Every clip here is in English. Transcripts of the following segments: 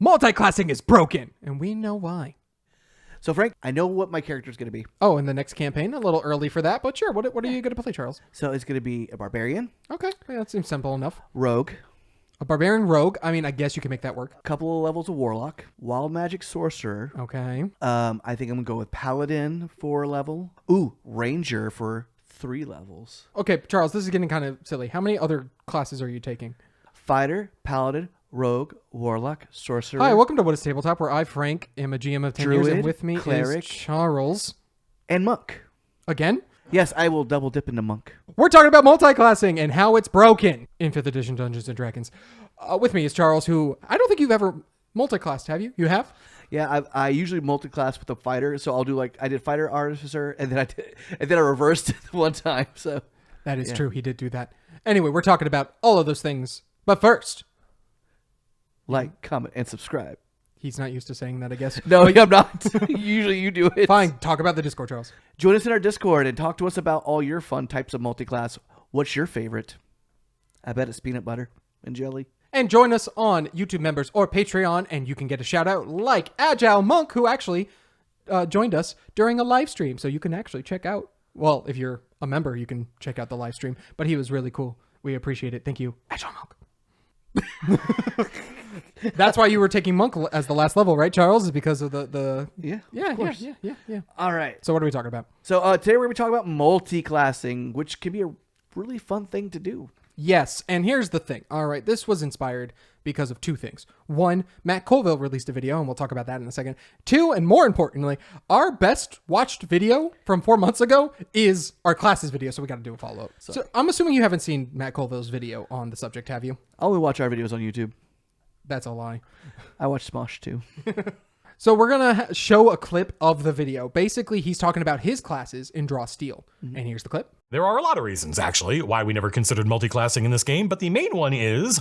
Multiclassing is broken, and we know why. So, Frank, I know what my character is going to be. Oh, in the next campaign? A little early for that, but sure. What are you going to play, Charles? So it's going to be a barbarian. Okay, yeah, that seems simple enough. Rogue. A barbarian rogue. I mean, I guess you can make that work. A couple of levels of warlock. Wild magic sorcerer. Okay. I think I'm going to go with paladin for a level. Ooh, ranger for 3 levels. Okay, Charles, this is getting kind of silly. How many other classes are you taking? Fighter, paladin, rogue, warlock, sorcerer. Hi, welcome to What is Tabletop, where I, Frank, am a GM of 10 years, and with me cleric, is Charles. And monk. Again? Yes, I will double dip into monk. We're talking about multiclassing and how it's broken in 5th edition Dungeons & Dragons. With me is Charles, who I don't think you've ever multiclassed, have you? You have? Yeah, I usually multiclass with a fighter, so I'll do I did fighter artificer, and then I reversed it one time. So that is true. He did do that. Anyway, we're talking about all of those things. But first, like, comment, and subscribe. He's not used to saying that, I guess. No, I'm not. Usually you do it. Fine. Talk about the Discord, Charles. Join us in our Discord and talk to us about all your fun types of multiclass. What's your favorite? I bet it's peanut butter and jelly. And join us on YouTube members or Patreon, and you can get a shout out like Agile Monk, who actually joined us during a live stream. So you can actually check out, well, if you're a member, you can check out the live stream. But he was really cool. We appreciate it. Thank you, Agile Monk. That's why you were taking monk as the last level, right, Charles? Is because of the yeah. All right. So what are we talking about? So today we're going to be talking about multiclassing, which can be a really fun thing to do. Yes, and here's the thing. All right, this was inspired because of 2 things. 1, Matt Colville released a video, and we'll talk about that in a second. 2, and more importantly, our best watched video from 4 months ago is our classes video, so we got to do a follow-up. So I'm assuming you haven't seen Matt Colville's video on the subject, have you? I only watch our videos on YouTube. That's a lie. I watch Smosh too. So we're going to show a clip of the video. Basically, he's talking about his classes in Draw Steel. Mm-hmm. And here's the clip. There are a lot of reasons, actually, why we never considered multiclassing in this game, but the main one is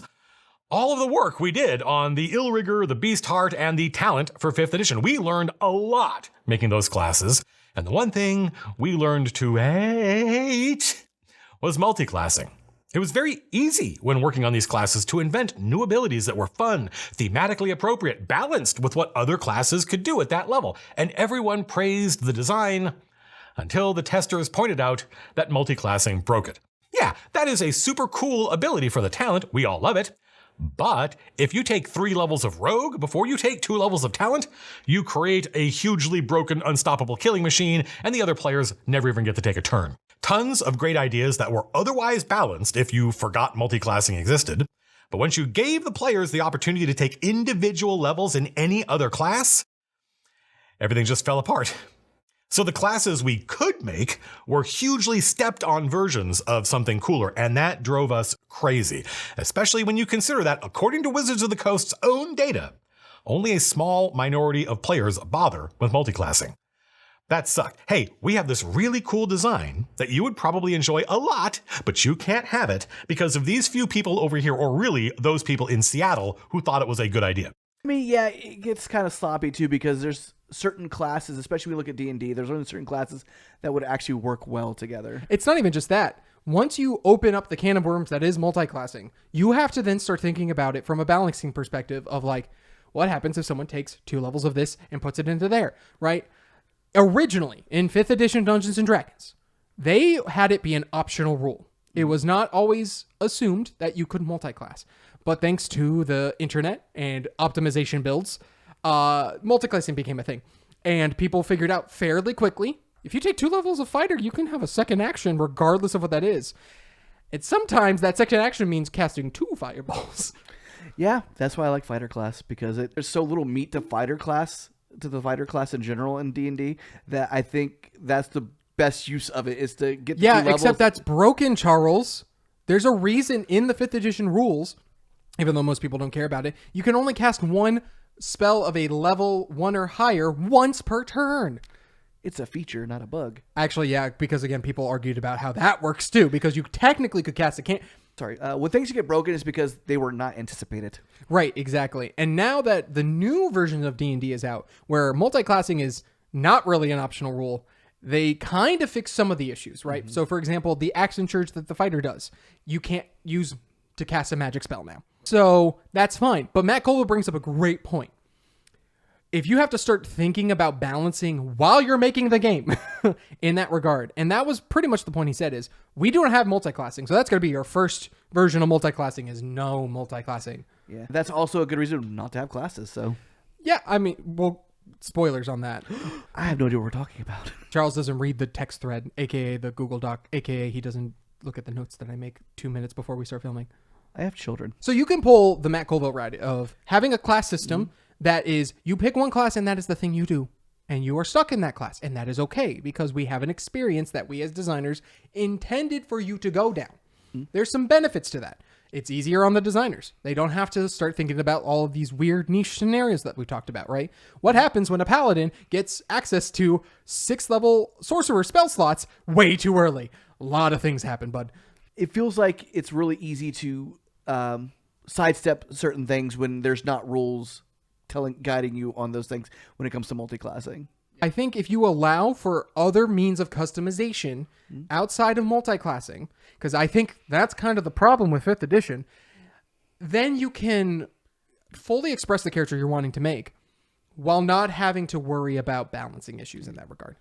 all of the work we did on the Illrigger, the Beast Heart, and the Talent for 5th edition. We learned a lot making those classes, and the one thing we learned to hate was multiclassing. It was very easy when working on these classes to invent new abilities that were fun, thematically appropriate, balanced with what other classes could do at that level, and everyone praised the design until the testers pointed out that multiclassing broke it. Yeah, that is a super cool ability for the Talent, we all love it, but if you take 3 levels of Rogue before you take 2 levels of Talent, you create a hugely broken, unstoppable killing machine, and the other players never even get to take a turn. Tons of great ideas that were otherwise balanced if you forgot multiclassing existed, but once you gave the players the opportunity to take individual levels in any other class, everything just fell apart. So the classes we could make were hugely stepped-on versions of something cooler, and that drove us crazy, especially when you consider that, according to Wizards of the Coast's own data, only a small minority of players bother with multiclassing. That sucked. Hey, we have this really cool design that you would probably enjoy a lot, but you can't have it because of these few people over here, or really those people in Seattle who thought it was a good idea. I mean, yeah, it gets kind of sloppy too because there's certain classes, especially when we look at D&D, there's only certain classes that would actually work well together. It's not even just that. Once you open up the can of worms that is multiclassing, you have to then start thinking about it from a balancing perspective of like, what happens if someone takes 2 levels of this and puts it into there, right? Originally, in 5th edition Dungeons & Dragons, they had it be an optional rule. It was not always assumed that you could multiclass. But thanks to the internet and optimization builds, multiclassing became a thing. And people figured out fairly quickly, if you take 2 levels of fighter, you can have a second action regardless of what that is. And sometimes that second action means casting 2 fireballs. Yeah, that's why I like fighter class, because there's so little meat to fighter class, to the fighter class in general in D&D, that I think that's the best use of it, is to get the 2 levels. Except that's broken, Charles. There's a reason in the 5th edition rules, even though most people don't care about it, you can only cast 1 spell of a level 1 or higher once per turn. It's a feature, not a bug. Actually, yeah, because again, people argued about how that works too, because you technically could cast a when things get broken is because they were not anticipated. Right, exactly. And now that the new version of D&D is out, where multiclassing is not really an optional rule, they kind of fix some of the issues, right? Mm-hmm. So, for example, the action surge that the fighter does, you can't use to cast a magic spell now. So that's fine. But Matt Colville brings up a great point. If you have to start thinking about balancing while you're making the game in that regard, and that was pretty much the point he said is, we don't have multiclassing. So that's going to be your first version of multiclassing is no multiclassing. Yeah. That's also a good reason not to have classes, so. Yeah, I mean, well, spoilers on that. I have no idea what we're talking about. Charles doesn't read the text thread, aka the Google Doc, aka he doesn't look at the notes that I make 2 minutes before we start filming. I have children. So you can pull the Matt Colville route of having a class system that is, you pick one class and that is the thing you do. And you are stuck in that class. And that is okay because we have an experience that we as designers intended for you to go down. There's some benefits to that. It's easier on the designers. They don't have to start thinking about all of these weird niche scenarios that we talked about, right? What happens when a paladin gets access to 6th level sorcerer spell slots way too early? A lot of things happen, bud. It feels like it's really easy to sidestep certain things when there's not rules guiding you on those things when it comes to multiclassing. I think if you allow for other means of customization outside of multiclassing, because I think that's kind of the problem with 5th edition, then you can fully express the character you're wanting to make while not having to worry about balancing issues in that regard.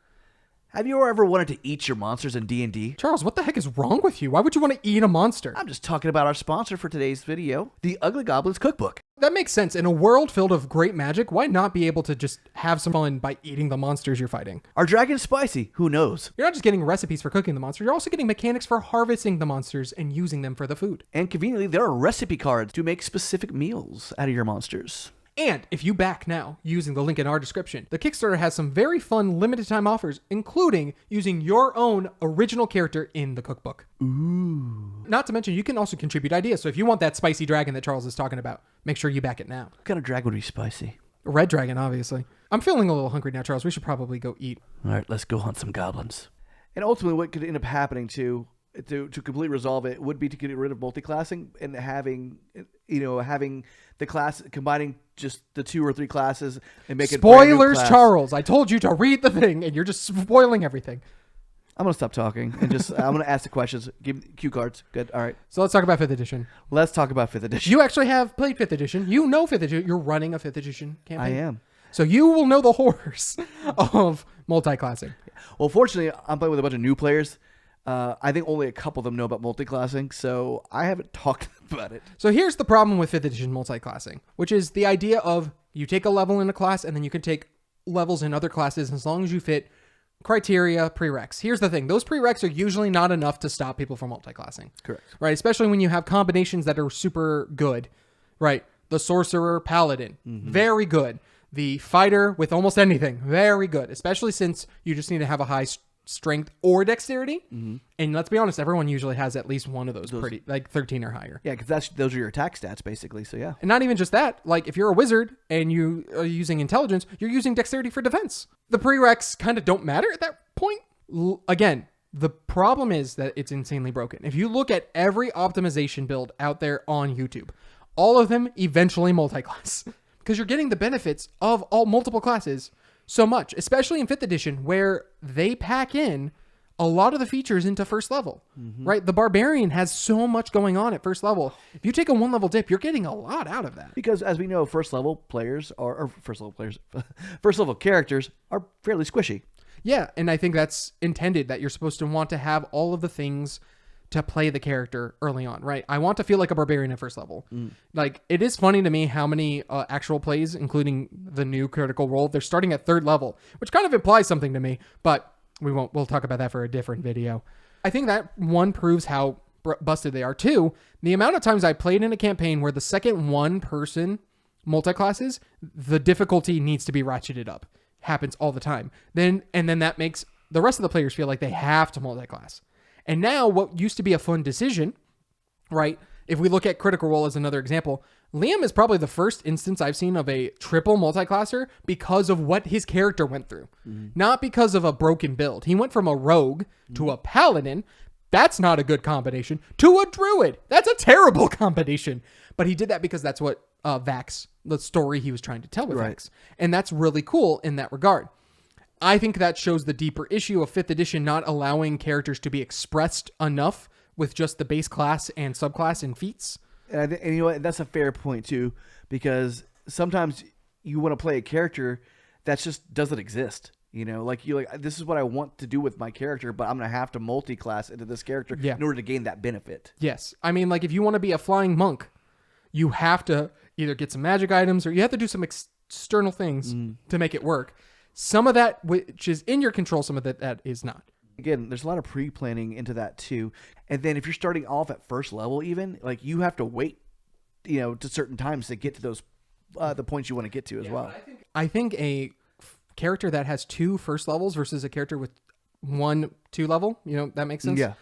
Have you ever wanted to eat your monsters in D&D? Charles, what the heck is wrong with you? Why would you want to eat a monster? I'm just talking about our sponsor for today's video, the Ugly Goblin's Cookbook. That makes sense. In a world filled of great magic, why not be able to just have some fun by eating the monsters you're fighting? Our dragon is spicy. Who knows? You're not just getting recipes for cooking the monster, you're also getting mechanics for harvesting the monsters and using them for the food. And conveniently, there are recipe cards to make specific meals out of your monsters. And if you back now using the link in our description, the Kickstarter has some very fun limited time offers, including using your own original character in the cookbook. Ooh. Not to mention, you can also contribute ideas. So if you want that spicy dragon that Charles is talking about, make sure you back it now. What kind of dragon would be spicy? A red dragon, obviously. I'm feeling a little hungry now, Charles. We should probably go eat. All right, let's go hunt some goblins. And ultimately, what could end up happening to completely resolve it would be to get rid of multiclassing and having the class combining just the 2 or 3 classes and make it spoilers, Charles. I told you to read the thing, and you're just spoiling everything. I'm gonna stop talking and just I'm gonna ask the questions. Give me cue cards. Good. All right. So let's talk about 5th edition. Let's talk about 5th edition. You actually have played 5th edition. You know 5th edition. You're running a 5th edition campaign. I am. So you will know the horrors of multiclassing. Well, fortunately, I'm playing with a bunch of new players. I think only a couple of them know about multiclassing, so I haven't talked about it. So here's the problem with 5th edition multiclassing, which is the idea of you take a level in a class and then you can take levels in other classes as long as you fit criteria, prereqs. Here's the thing. Those prereqs are usually not enough to stop people from multiclassing. Correct. Right? Especially when you have combinations that are super good. Right? The sorcerer, paladin, very good. The fighter with almost anything, very good. Especially since you just need to have a high strength or dexterity. And let's be honest, everyone usually has at least one of those pretty, like 13 or higher. Yeah, because those are your attack stats, basically, so yeah. And not even just that, like if you're a wizard and you are using intelligence, you're using dexterity for defense. The prereqs kind of don't matter at that point. Again, the problem is that it's insanely broken. If you look at every optimization build out there on YouTube, all of them eventually multi-class because you're getting the benefits of all multiple classes so much, especially in 5th edition where they pack in a lot of the features into first level, right? The barbarian has so much going on at first level. If you take a 1-level dip, you're getting a lot out of that. Because as we know, first level characters are fairly squishy. Yeah, and I think that's intended, that you're supposed to want to have all of the things to play the character early on, right? I want to feel like a barbarian at first level. Like, it is funny to me how many actual plays, including the new Critical Role, they're starting at 3rd level, which kind of implies something to me, but we'll talk about that for a different video. I think that one proves how busted they are. 2, the amount of times I played in a campaign where the second one person multi-classes, the difficulty needs to be ratcheted up. Happens all the time. Then that makes the rest of the players feel like they have to multi-class. And now what used to be a fun decision, right? If we look at Critical Role as another example, Liam is probably the first instance I've seen of a triple multiclasser because of what his character went through. Not because of a broken build. He went from a rogue to a paladin. That's not a good combination. To a druid. That's a terrible combination. But he did that because that's what Vax, the story he was trying to tell with Vax. And that's really cool in that regard. I think that shows the deeper issue of 5th edition not allowing characters to be expressed enough with just the base class and subclass and feats. And you know what? That's a fair point too, because sometimes you want to play a character that just doesn't exist. You know, like this is what I want to do with my character, but I'm gonna have to multi-class into this character in order to gain that benefit. Yes, I mean, like if you want to be a flying monk, you have to either get some magic items or you have to do some external things to make it work. Some of that, which is in your control, some of that is not. Again, there's a lot of pre-planning into that too. And then if you're starting off at first level, even like you have to wait, to certain times to get to those the points you want to get to as well. I think a character that has 2 first levels versus a character with 1 2 level, that makes sense. Yeah,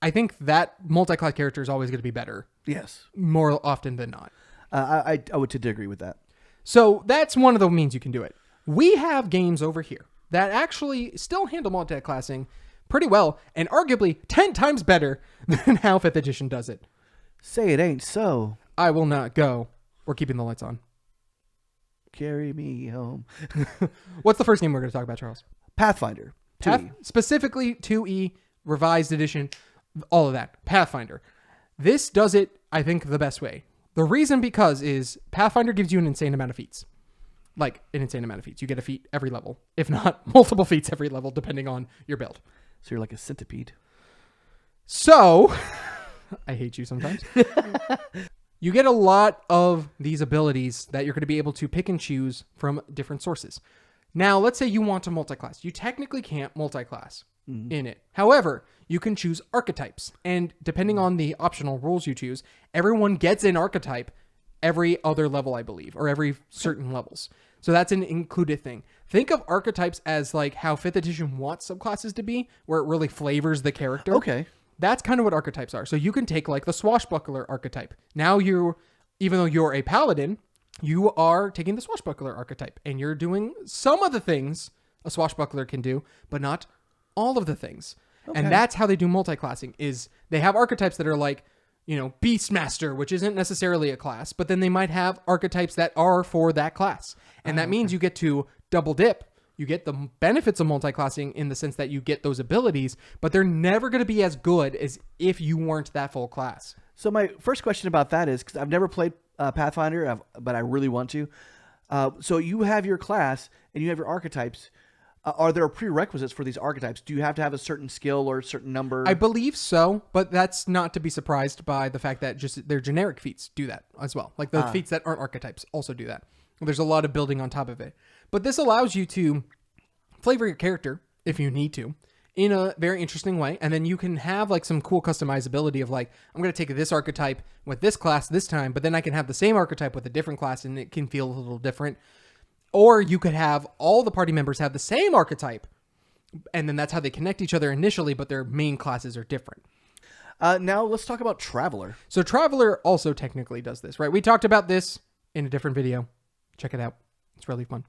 I think that multi-class character is always going to be better. Yes, more often than not. I would tend to agree with that. So that's one of the means you can do it. We have games over here that actually still handle multi-classing pretty well, and arguably 10 times better than how 5th edition does it. Say it ain't so. I will not go. We're keeping the lights on. Carry me home. What's the first game we're going to talk about, Charles? Pathfinder. 2E. Specifically 2E, revised edition, all of that. Pathfinder. This does it, I think, the best way. The reason is Pathfinder gives you an insane amount of feats. Like, an insane amount of feats. You get a feat every level. If not, multiple feats every level, depending on your build. So you're like a centipede. So, I hate you sometimes. You get a lot of these abilities that you're going to be able to pick and choose from different sources. Now, let's say you want to multiclass. You technically can't multiclass in it. However, you can choose archetypes. And depending on the optional rules you choose, everyone gets an archetype every other level, I believe, or every certain levels. So that's an included thing. Think of archetypes as like how 5th edition wants subclasses to be, where it really flavors the character. Okay. That's kind of what archetypes are. So you can take like the swashbuckler archetype. Now even though you're a paladin, you are taking the swashbuckler archetype and you're doing some of the things a swashbuckler can do, but not all of the things. Okay. And that's how they do multiclassing is they have archetypes that are like, Beastmaster, which isn't necessarily a class, but then they might have archetypes that are for that class. And that means you get to double dip. You get the benefits of multiclassing in the sense that you get those abilities, but they're never going to be as good as if you weren't that full class. So my first question about that is, because I've never played Pathfinder, but I really want to. So you have your class and you have your archetypes. Are there prerequisites for these archetypes? Do you have to have a certain skill or a certain number? I believe so, but that's not to be surprised by the fact that just their generic feats do that as well. Like the feats that aren't archetypes also do that. There's a lot of building on top of it. But this allows you to flavor your character, if you need to, in a very interesting way. And then you can have like some cool customizability of like, I'm going to take this archetype with this class this time, but then I can have the same archetype with a different class and it can feel a little different. Or you could have all the party members have the same archetype, and then that's how they connect each other initially, but their main classes are different. Now let's talk about Traveler. So Traveler also technically does this, right? We talked about this in a different video. Check it out. It's really fun.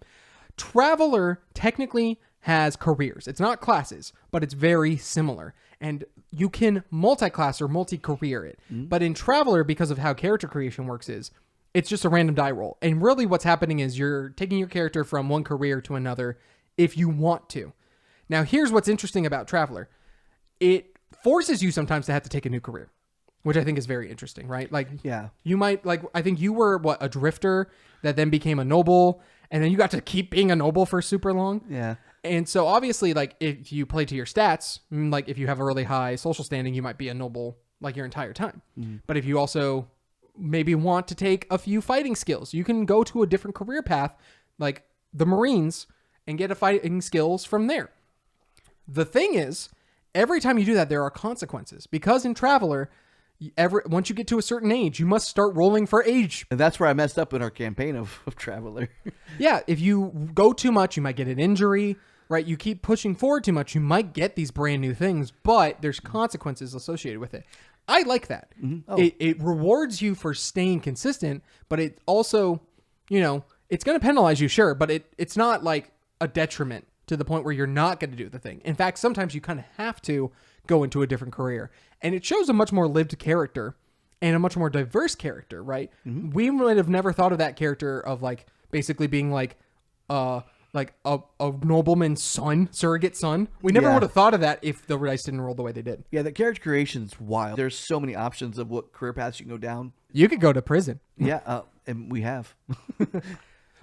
Traveler technically has careers. It's not classes, but it's very similar. And you can multi-class or multi-career it. But in Traveler, because of how character creation works it's just a random die roll. And really what's happening is you're taking your character from one career to another if you want to. Now, here's what's interesting about Traveler. It forces you sometimes to have to take a new career, which I think is very interesting, right? Like, yeah, you might, like, I think you were, a drifter that then became a noble, and then you got to keep being a noble for super long. Yeah. And so, obviously, like, if you play to your stats, like, if you have a really high social standing, you might be a noble, like, your entire time. But if you also maybe want to take a few fighting skills, you can go to a different career path, like the Marines, and get a fighting skills from there. The thing is, every time you do that, there are consequences. Because in Traveler, once you get to a certain age, you must start rolling for age. And that's where I messed up in our campaign of Traveler. Yeah, if you go too much, you might get an injury, right? You keep pushing forward too much, you might get these brand new things, but there's consequences associated with it. I like that. Oh. It rewards you for staying consistent, but it also, it's going to penalize you, sure, but it's not like a detriment to the point where you're not going to do the thing. In fact, sometimes you kind of have to go into a different career. And it shows a much more lived character and a much more diverse character, right? We might have never thought of that character of like basically being like a like a nobleman's son, surrogate son. We never Yeah. would have thought of that if the dice didn't roll the way they did. Yeah, the character creation's wild. There's so many options of what career paths you can go down. You could go to prison. Yeah, and we have.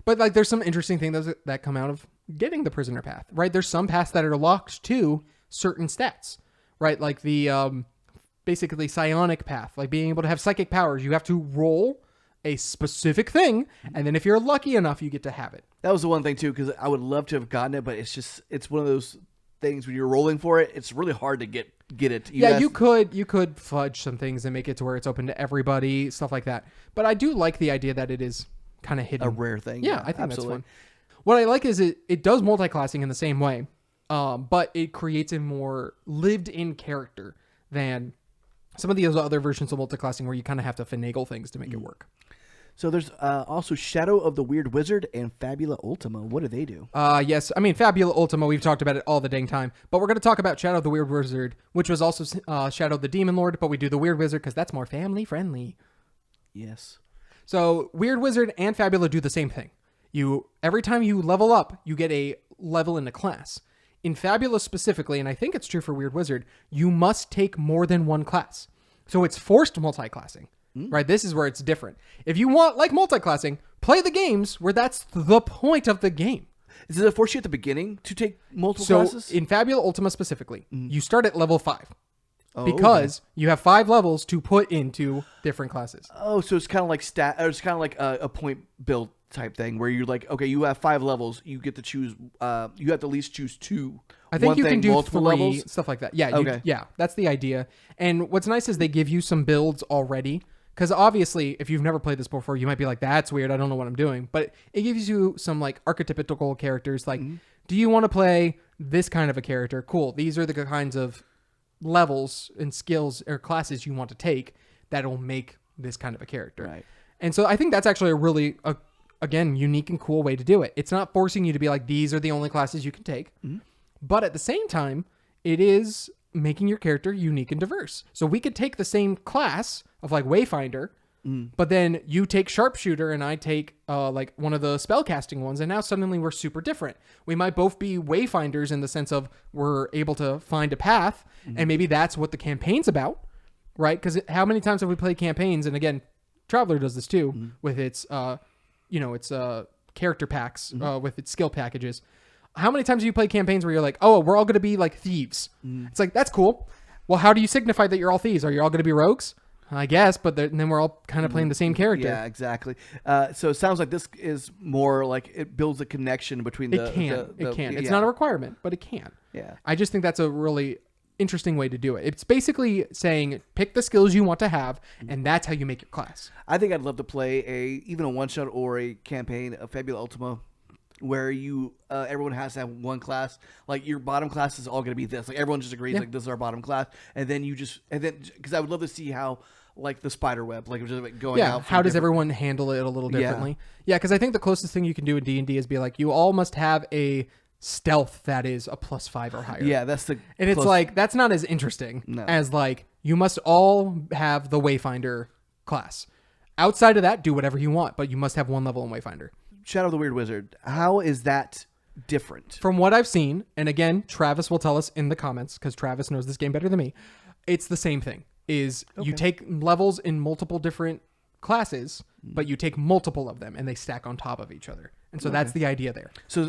But like there's some interesting things that come out of getting the prisoner path, right? There's some paths that are locked to certain stats, right? Like the basically psionic path, like being able to have psychic powers. You have to roll a specific thing, and then if you're lucky enough, you get to have it. That was the one thing too, because I would love to have gotten it, but it's one of those things when you're rolling for it, it's really hard to get it. You could fudge some things and make it to where it's open to everybody, stuff like that. But I do like the idea that it is kind of hidden. A rare thing. Yeah, I think absolutely. that's fun. What I like is it does multiclassing in the same way, but it creates a more lived-in character than some of the other versions of multiclassing where you kind of have to finagle things to make it work. So there's also Shadow of the Weird Wizard and Fabula Ultima. What do they do? Yes, I mean, Fabula Ultima, we've talked about it all the dang time, but we're going to talk about Shadow of the Weird Wizard, which was also Shadow of the Demon Lord, but we do the Weird Wizard because that's more family-friendly. Yes. So Weird Wizard and Fabula do the same thing. Every time you level up, you get a level in a class. In Fabula specifically, and I think it's true for Weird Wizard, you must take more than one class. So it's forced multiclassing, right? This is where it's different. If you want, like multiclassing, play the games where that's the point of the game. Does it force you at the beginning to take multiple So classes? in Fabula Ultima specifically, you start at level 5 Oh, because you have 5 levels to put into different classes. Oh, so it's kind of like it's kind of like a point build type thing where you're like, okay, you have 5 levels, you get to choose. You have to at least choose 2. I think One you thing, can do multiple 3 levels. stuff like that. Yeah, Okay. yeah, that's the idea. And what's nice is they give you some builds already. Because obviously, if you've never played this before, you might be like, that's weird. I don't know what I'm doing. But it gives you some like archetypical characters. Like, do you want to play this kind of a character? Cool. These are the kinds of levels and skills or classes you want to take that'll make this kind of a character. Right. And so I think that's actually a really, again, unique and cool way to do it. It's not forcing you to be like, these are the only classes you can take. But at the same time, it is making your character unique and diverse. So we could take the same class of like Wayfinder, but then you take Sharpshooter and I take like one of the spellcasting ones, and now suddenly we're super different. We might both be Wayfinders in the sense of we're able to find a path, and maybe that's what the campaign's about, right? Because how many times have we played campaigns? And again, Traveler does this too with its its character packs with its skill packages. How many times have you played campaigns where you're like, oh, we're all going to be like thieves? It's like, that's cool. Well, how do you signify that you're all thieves? Are you all going to be rogues? I guess, but then we're all kind of playing the same character. Yeah, exactly. So it sounds like this is more like it builds a connection between It can. It's yeah. not a requirement, but it can. Yeah. I just think that's a really interesting way to do it. It's basically saying pick the skills you want to have, and that's how you make your class. I think I'd love to play even a one-shot or a campaign of Fabula Ultima where you everyone has to have one class. Like your bottom class is all going to be this. Like everyone just agrees like this is our bottom class, and then because I would love to see how like the spider web, like just like going out. How does everyone handle it a little differently? Yeah, because I think the closest thing you can do in D&D is be like, you all must have a stealth that is a +5 or higher. Yeah, that's the and it's like that's not as interesting as like you must all have the Wayfinder class. Outside of that, do whatever you want, but you must have one level in Wayfinder. Shadow of the Weird Wizard. How is that different? From what I've seen, and again, Travis will tell us in the comments because Travis knows this game better than me. It's the same thing. You take levels in multiple different classes, but you take multiple of them and they stack on top of each other. And so that's the idea there. So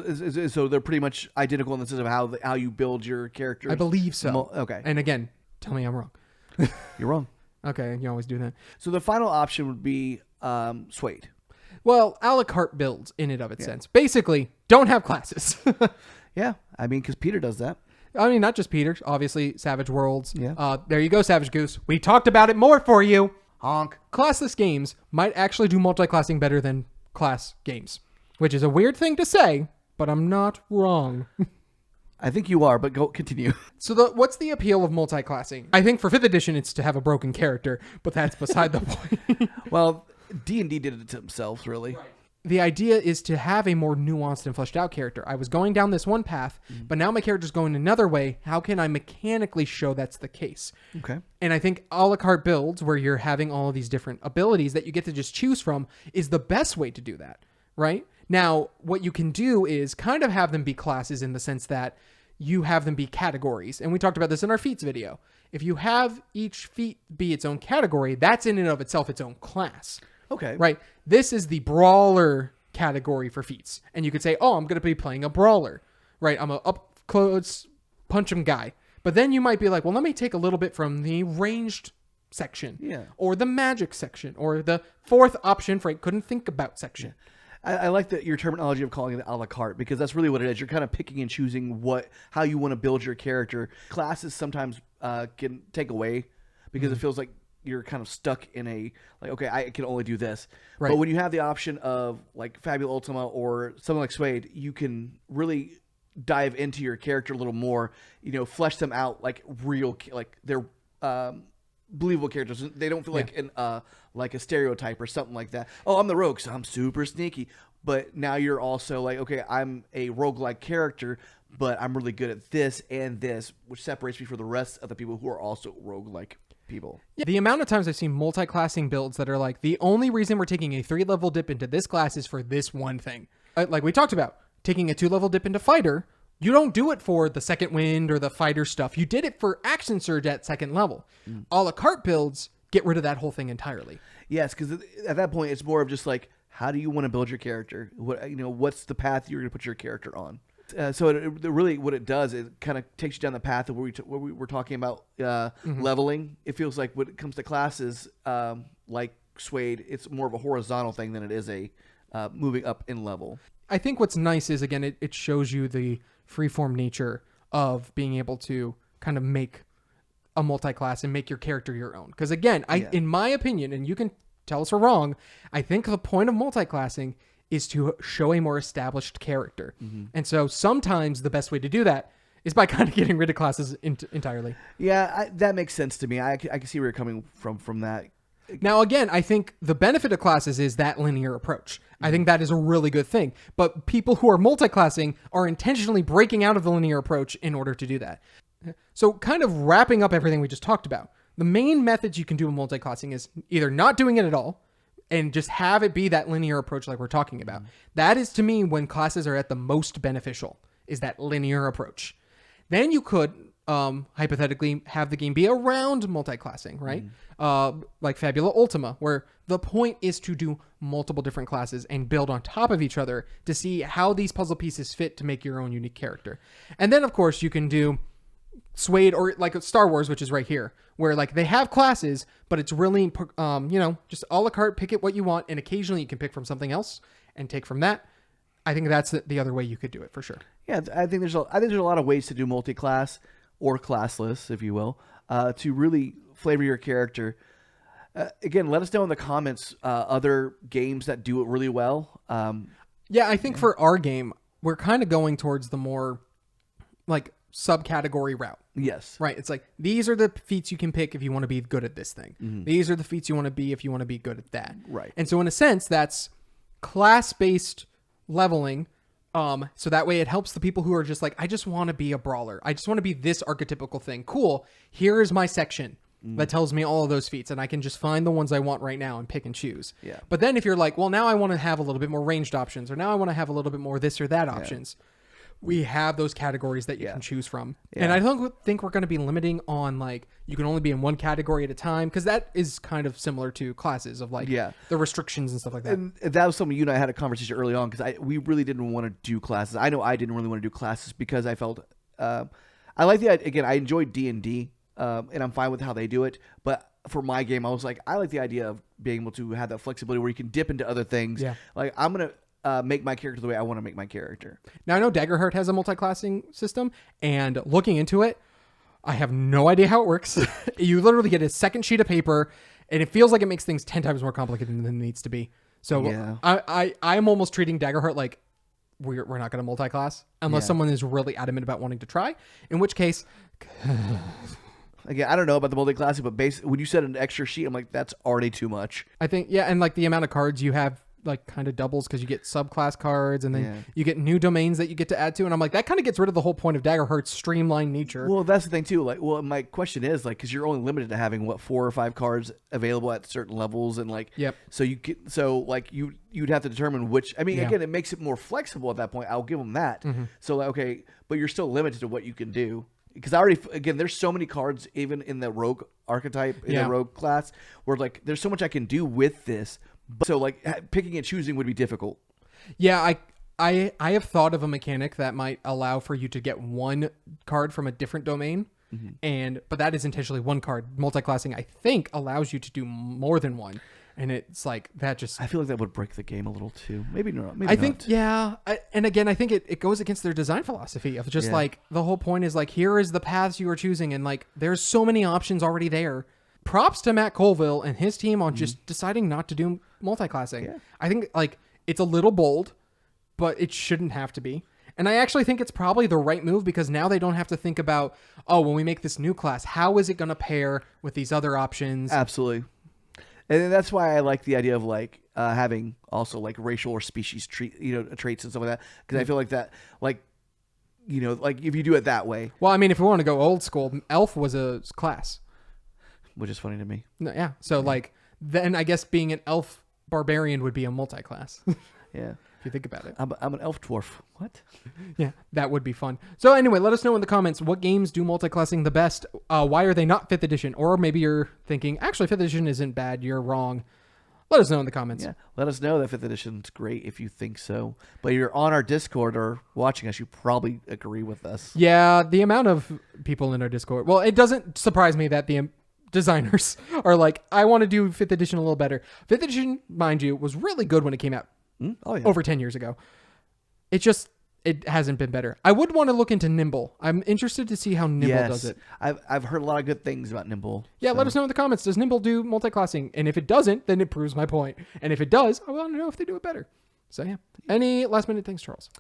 they're pretty much identical in the sense of how you build your characters. I believe so. Okay. And again, tell me I'm wrong. You're wrong. Okay, you always do that. So the final option would be Suede. Well, a la carte builds in and of its sense. Basically, don't have classes. Yeah, I mean, because Peter does that. I mean, not just Peter. Obviously, Savage Worlds. Yeah. There you go, Savage Goose. We talked about it more for you. Honk. Classless games might actually do multiclassing better than class games, which is a weird thing to say, but I'm not wrong. I think you are, but go continue. So what's the appeal of multiclassing? I think for 5th edition, it's to have a broken character, but that's beside the point. Well, D&D did it to themselves, really. Right. The idea is to have a more nuanced and fleshed out character. I was going down this one path, but now my character's going another way. How can I mechanically show that's the case? Okay. And I think a la carte builds, where you're having all of these different abilities that you get to just choose from, is the best way to do that, right? Now, what you can do is kind of have them be classes in the sense that you have them be categories. And we talked about this in our feats video. If you have each feat be its own category, that's in and of itself its own class. Okay. Right? This is the brawler category for feats. And you could say, oh, I'm going to be playing a brawler. Right? I'm a up close punch 'em guy. But then you might be like, well, let me take a little bit from the ranged section. Yeah. Or the magic section. Or the fourth option for couldn't think about section. I like your terminology of calling it a la carte, because that's really what it is. You're kind of picking and choosing how you want to build your character. Classes sometimes can take away because it feels like you're kind of stuck in okay, I can only do this. Right. But when you have the option of like Fabula Ultima or something like Suede, you can dive into your character a little more, flesh them out like real, like they're believable characters. They don't feel like a stereotype or something like that. Oh, I'm the rogue, so I'm super sneaky. But now you're also like, okay, I'm a roguelike character, but I'm really good at this and this, which separates me from the rest of the people who are also roguelike people. Yeah. The amount of times I've seen multi-classing builds that are like, the only reason we're taking a 3-level dip into this class is for this one thing. Like we talked about, taking a 2-level dip into fighter, you don't do it for the second wind or the fighter stuff. You did it for action surge at second level. A la carte builds get rid of that whole thing entirely. Yes, because at that point, it's more of just like, how do you want to build your character? What's the path you're going to put your character on? So really what it does is kind of takes you down the path of where we were talking about leveling. It feels like when it comes to classes, like Suede, it's more of a horizontal thing than it is a moving up in level. I think what's nice is, again, it shows you the freeform nature of being able to kind of make a multi-class and make your character your own. Because again, in my opinion, and you can tell us we're wrong, I think the point of multi-classing is to show a more established character. And so sometimes the best way to do that is by kind of getting rid of classes entirely. Yeah, that makes sense to me. I can see where you're coming from that. Now, again, I think the benefit of classes is that linear approach. I think that is a really good thing. But people who are multi-classing are intentionally breaking out of the linear approach in order to do that. So kind of wrapping up everything we just talked about, the main methods you can do in multi-classing is either not doing it at all and just have it be that linear approach like we're talking about. That is, to me, when classes are at the most beneficial, is that linear approach. Then you could hypothetically have the game be around multi-classing, right? Like Fabula Ultima, where the point is to do multiple different classes and build on top of each other to see how these puzzle pieces fit to make your own unique character. And then, of course, you can do Suede or like Star Wars, which is right here, where like they have classes, but it's really, just a la carte, pick it what you want, and occasionally you can pick from something else and take from that. I think that's the other way you could do it for sure. Yeah, I think there's a lot of ways to do multi-class or classless, if you will, to really flavor your character. Again, let us know in the comments other games that do it really well. I think for our game, we're kind of going towards the more like subcategory route. Yes. Right. It's like, these are the feats you can pick if you want to be good at this thing. These are the feats you want to be if you want to be good at that. Right. And so in a sense, that's class-based leveling. So that way it helps the people who are just like, I just want to be a brawler. I just want to be this archetypical thing. Cool. Here is my section that tells me all of those feats, and I can just find the ones I want right now and pick and choose. Yeah. But then if you're like, well, now I want to have a little bit more ranged options, or now I want to have a little bit more this or that options. We have those categories that you can choose from. Yeah. And I don't think we're going to be limiting on like, you can only be in one category at a time, because that is kind of similar to classes of like the restrictions and stuff like that. And that was something you and I had a conversation early on, because we really didn't want to do classes. I know I didn't really want to do classes because I felt, I like the idea, again, I enjoyed D&D, and I'm fine with how they do it. But for my game, I was like, I like the idea of being able to have that flexibility where you can dip into other things. Yeah. Like I'm going to, make my character the way I want to make my character. Now, I know Daggerheart has a multi-classing system, and looking into it, I have no idea how it works. You literally get a second sheet of paper, and it feels like it makes things 10 times more complicated than it needs to be. So I'm almost treating Daggerheart like we're not going to multi-class unless someone is really adamant about wanting to try, in which case... Again, I don't know about the multi-classing, but when you said an extra sheet, I'm like, that's already too much. I think, and like the amount of cards you have like kind of doubles because you get subclass cards and then Yeah. you get new domains that you get to add to. And I'm like, that kind of gets rid of the whole point of Daggerheart's streamlined nature. Well, that's the thing too. Like, well, my question is like, because you're only limited to having 4 or 5 cards available at certain levels, and like, Yep. So you'd have to determine which. I mean, Yeah. again, it makes it more flexible at that point. I'll give them that. So like, okay, but you're still limited to what you can do. Because there's so many cards even in the rogue archetype in the rogue class where like there's so much I can do with this. So like picking and choosing would be difficult. Yeah, I have thought of a mechanic that might allow for you to get one card from a different domain, but that is intentionally one card. Multiclassing, I think, allows you to do more than one, and it's like that just. I feel like that would break the game a little too. Maybe not. Maybe I think, not. yeah. And again, I think it goes against their design philosophy of just like the whole point is like, here is the paths you are choosing. And like, there's so many options already there. Props to Matt Colville and his team on just deciding not to do multiclassing. Yeah. I think like it's a little bold, but it shouldn't have to be. And I actually think it's probably the right move because now they don't have to think about, oh, when we make this new class, how is it going to pair with these other options? Absolutely. And that's why I like the idea of like having also like racial or species traits and stuff like that. Because I feel like that, like, like if you do it that way. Well, I mean, if we want to go old school, elf was a class. Which is funny to me. No, yeah. So like, then I guess being an elf barbarian would be a multiclass. Yeah. If you think about it. I'm an elf dwarf. What? Yeah, that would be fun. So anyway, let us know in the comments what games do multiclassing the best. Why are they not 5th edition? Or maybe you're thinking, actually 5th edition isn't bad. You're wrong. Let us know in the comments. Yeah. Let us know that 5th edition's great if you think so. But you're on our Discord or watching us, you probably agree with us. Yeah, the amount of people in our Discord. Well, it doesn't surprise me that the designers are like, I want to do 5th edition a little better. 5th edition, mind you, was really good when it came out. Oh, yeah. Over 10 years ago. It hasn't been better. I would want to look into Nimble. I'm interested to see how Nimble does it. I've heard a lot of good things about Nimble. Yeah, let us know in the comments. Does Nimble do multiclassing? And if it doesn't, then it proves my point. And if it does, I want to know if they do it better. So yeah. Any last minute things, Charles?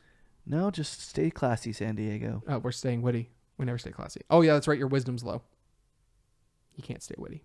No, just stay classy, San Diego. Oh, we're staying witty. We never stay classy. Oh yeah, that's right. Your wisdom's low. You can't stay witty.